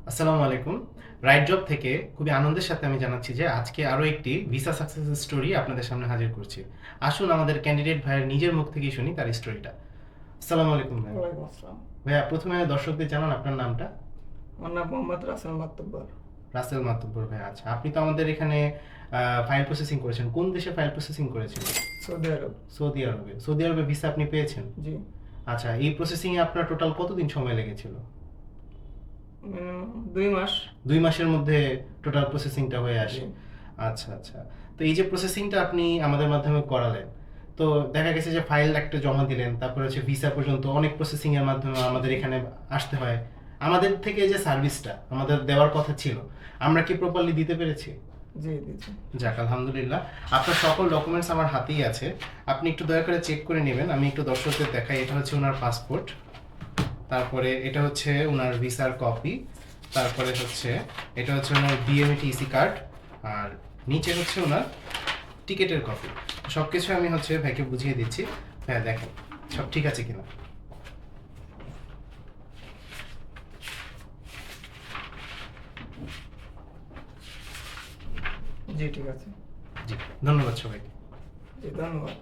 আসসালামু আলাইকুম। Right job থেকে খুবই আনন্দের সাথে আমি জানাচ্ছি যে আজকে আরো একটি ভিসা সাকসেস স্টোরি আপনাদের সামনে হাজির করছি। আসুন আমাদের ক্যান্ডিডেট ভাইয়ের নিজের মুখ থেকেই শুনি তার স্টোরিটা। আসসালামু আলাইকুম ভাই। ওয়ালাইকুম আসসালাম। ভাইয়া প্রথমে দর্শকদের জানান আপনার নামটা। আমার নাম মোহাম্মদ রাসেল মাতুব্বর। রাসেল মাতুব্বর ভাই। আচ্ছা, আপনি তো আমাদের এখানে ফাইল প্রসেসিং করেছেন। কোন দেশে ফাইল প্রসেসিং করেছেন? সৌদি আরব। সৌদি আরবে। সৌদি আরবে ভিসা আপনি পেয়েছেন? জি। আচ্ছা, এই প্রসেসিং এ আপনার টোটাল কতদিন সময় লেগেছিল? 2 মাস। 2 মাসের মধ্যে টোটাল প্রসেসিংটা হয়ে আসে। জি। আচ্ছা, আচ্ছা। তো এই যে প্রসেসিংটা আপনি আমাদের মাধ্যমে করালেন, তো দেখা গেছে যে ফাইল একটা জমা দিলেন, তারপরে হচ্ছে ভিসা পর্যন্ত অনেক প্রসেসিং এর মাধ্যমে আমাদের এখানে আসতে হয়। আমাদের থেকে যে সার্ভিসটা আমাদের দেওয়ার কথা ছিল, আমরা কি প্রপারলি দিতে পেরেছি? জি দিচ্ছি। যাক আলহামদুলিল্লাহ। আপনার সকল ডকুমেন্টস আমার হাতেই আছে। আপনি একটু দয়া করে চেক করে নেবেন। আমি একটু দর্শকদের দেখাই। এটা হচ্ছে উনার পাসপোর্ট। তারপরে এটা হচ্ছে উনার ভিসার কপি। তারপরে হচ্ছে এটা হচ্ছে ওনার বিএমএটিসি কার্ড। আর নিচে হচ্ছে ওনার টিকেটের কপি। সবকিছু আমি হচ্ছে ভাইকে বুঝিয়ে দিচ্ছি। হ্যাঁ, দেখেন সব ঠিক আছে কিনা। জি ঠিক আছে। জি, ধন্যবাদ সবাইকে। জি ধন্যবাদ।